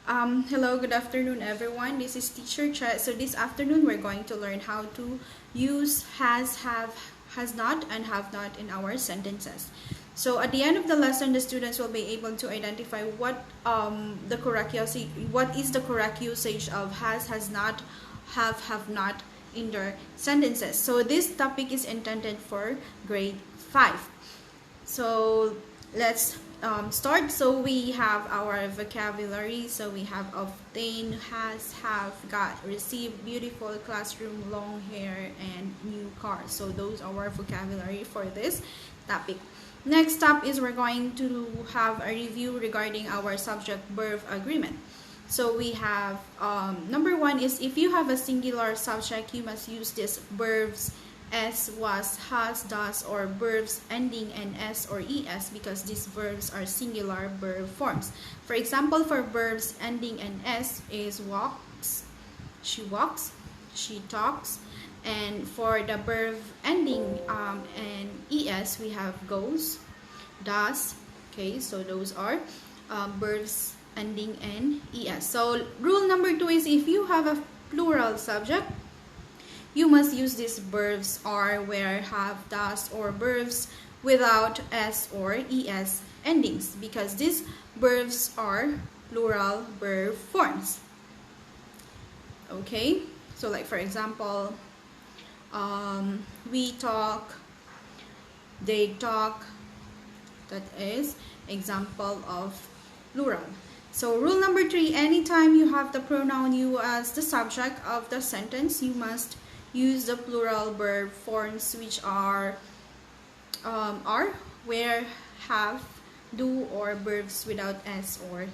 Hello, good afternoon everyone. This is Teacher Chet. So this afternoon we're going to learn how to use has, have, has not, and have not in our sentences. So at the end of the lesson, the students will be able to identify what is the correct usage of has not, have not in their sentences. So this topic is intended for grade 5. So let's start. So we have our vocabulary. So we have obtain, has, have, got, receive, beautiful, classroom, long hair, and new car. So those are our vocabulary for this topic. Next up is we're going to have a review regarding our subject-verb agreement. So we have number 1 is if you have a singular subject, you must use these verbs as, was, has, does, or verbs ending in s or es because these verbs are singular verb forms. For example, for verbs ending in s is walks, she talks, and for the verb ending in es we have goes, does. Okay, so those are verbs ending in es. So rule number 2 is if you have a plural subject, you must use these verbs are, where, have, does, or verbs without s or es endings because these verbs are plural verb forms. Okay, so like for example, we talk, they talk. That is example of plural. So rule number 3, anytime you have the pronoun you as the subject of the sentence, you must use the plural verb forms which are, where, have, do, or verbs without s or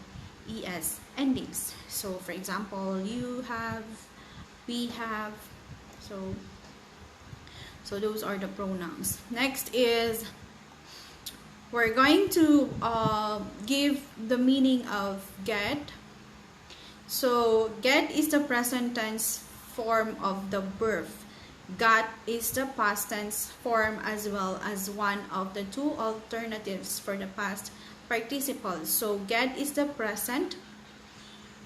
es endings. So for example, you have, we have. So those are the pronouns. Next is we're going to give the meaning of get. So get is the present tense form of the verb. Got is the past tense form as well as one of the two alternatives for the past participle. So get is the present,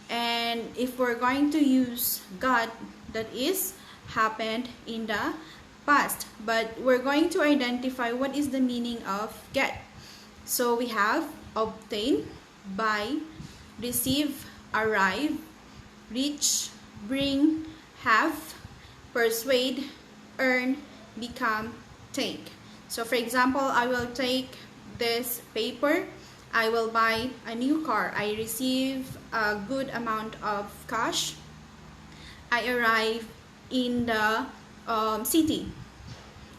and if we're going to use got, that is happened in the past, but we're going to identify what is the meaning of get. So we have obtain, buy, receive, arrive, reach, bring, have, persuade, earn, become, take. So for example, I will take this paper, I will buy a new car, I receive a good amount of cash, I arrive in the city,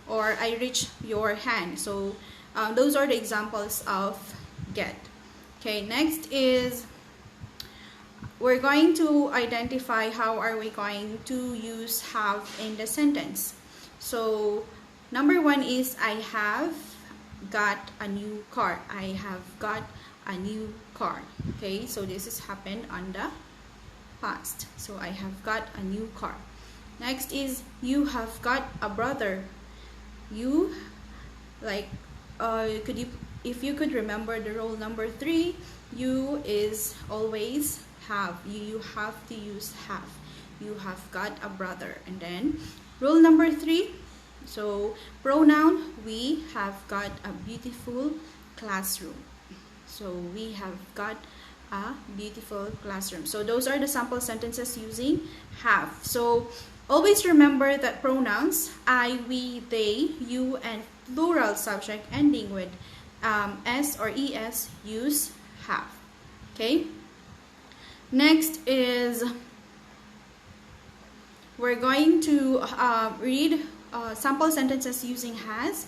or I reach your hand. So those are the examples of get. Okay, next is we're going to identify how are we going to use have in the sentence. So number 1 is I have got a new car. I have got a new car. Okay, so this has happened on the past. So I have got a new car. Next is you have got a brother. You, like if you could remember the rule number 3, you is always have. You have to use have. You have got a brother. And then rule number 3, so pronoun, we have got a beautiful classroom. So we have got a beautiful classroom. So those are the sample sentences using have. So always remember that pronouns I, we, they, you, and plural subject ending with s or es use have. Okay, next is we're going to read sample sentences using has.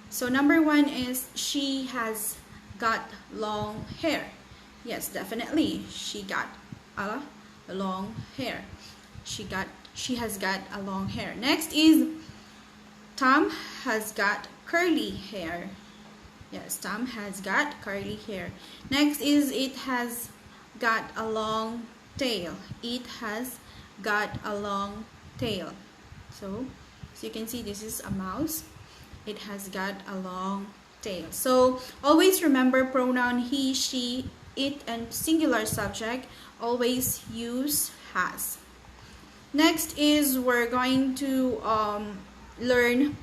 So number 1 is she has got long hair. Yes, definitely she got a long hair. She has got a long hair. Next is Tom has got curly hair. Yes, Tom has got curly hair. Next is it has got a long tail. It has got a long tail. So you can see this is a mouse. It has got a long tail. So always remember pronoun he, she it and singular subject, always use has. Next is we're going to learn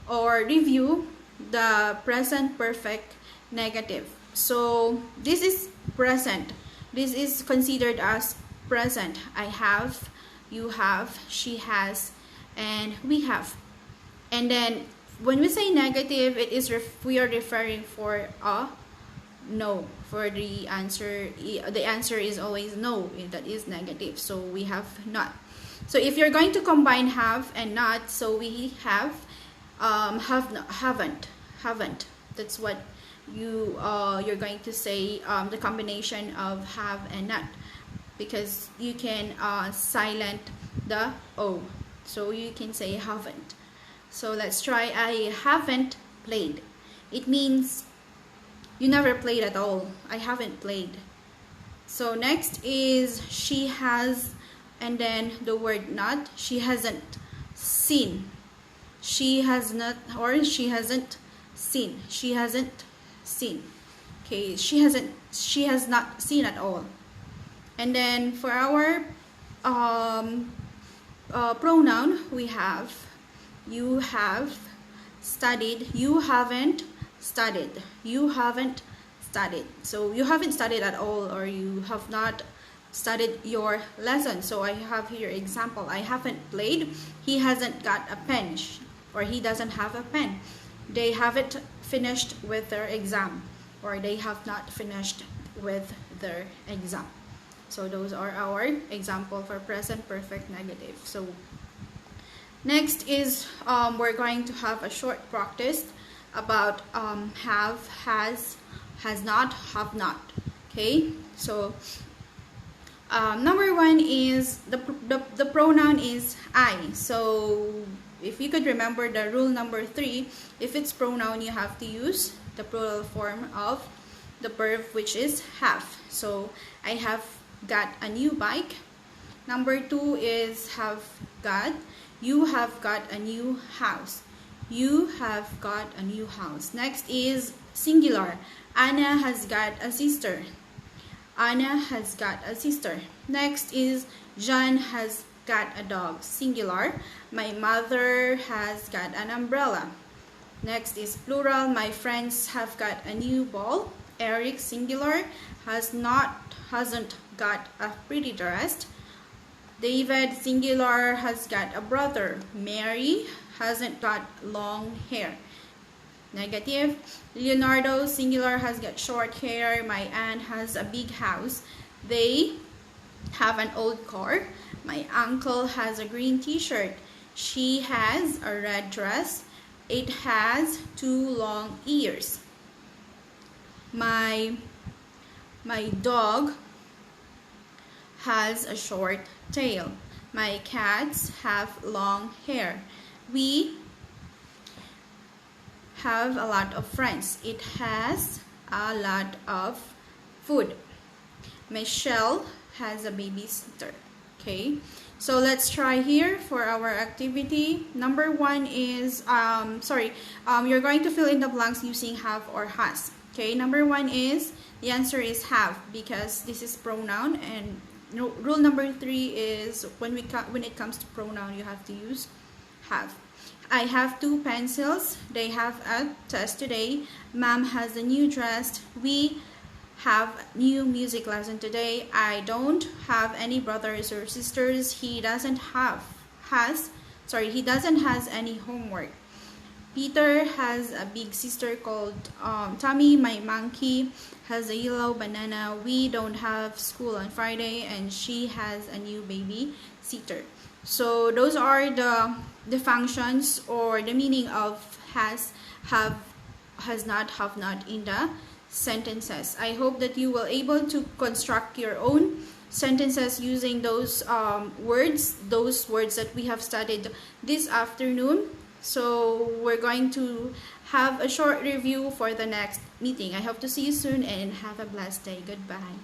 or review the present perfect negative. So this is present. This is considered as present. I have, you have, she has, and we have. And then when we say negative, it is we are referring for a no. For the answer is always no. That is negative. So we have not. So if you're going to combine have and not, so we have haven't. That's what you're going to say, the combination of have and not, because you can silent the o, so you can say haven't. So let's try. I haven't played. It means you never played at all. I haven't played. So next is she has, and then the word not. She hasn't seen. She has not, or she hasn't seen. She hasn't seen. Okay, she has not seen at all. And then for our pronoun, we have you have studied, you haven't studied, you haven't studied. So you haven't studied at all, or you have not studied your lesson. So I have here example. I haven't played. He hasn't got a pen, or he doesn't have a pen. They haven't finished with their exam, or they have not finished with their exam. So those are our example for present perfect negative. So next is we're going to have a short practice about have, has not, have not. Okay, so number one is the pronoun is I. So if you could remember the rule number 3, if it's pronoun, you have to use the plural form of the verb, which is have. So I have got a new bike. Number 2 is have got. You have got a new house. You have got a new house. Next is singular. Anna has got a sister. Anna has got a sister. Next is John has got a dog. Singular. My mother has got an umbrella. Next is plural. My friends have got a new ball. Eric, singular, hasn't got a pretty dress. David, singular, has got a brother. Mary hasn't got long hair. Negative. Leonardo, singular, has got short hair. My aunt has a big house. They have an old car. My uncle has a green t-shirt. She has a red dress. It has 2 long ears. My dog has a short tail. My cats have long hair. We have a lot of friends. It has a lot of food. Michelle has a babysitter. Okay, so let's try here for our activity. Number 1 is you're going to fill in the blanks using have or has. Okay, number 1 is, the answer is have, because this is pronoun, and rule number 3 is when it comes to pronoun, you have to use have. I have 2 pencils. They have a test today. Mom has a new dress. We have new music lesson today. I don't have any brothers or sisters. He doesn't have any homework. Peter has a big sister called Tommy. My monkey has a yellow banana. We don't have school on Friday, and she has a new baby sitter. So those are the functions or the meaning of has, have, has not, have not in the sentences. I hope that you will able to construct your own sentences using those words that we have studied this afternoon. So we're going to have a short review for the next meeting. I hope to see you soon, and have a blessed day. Goodbye.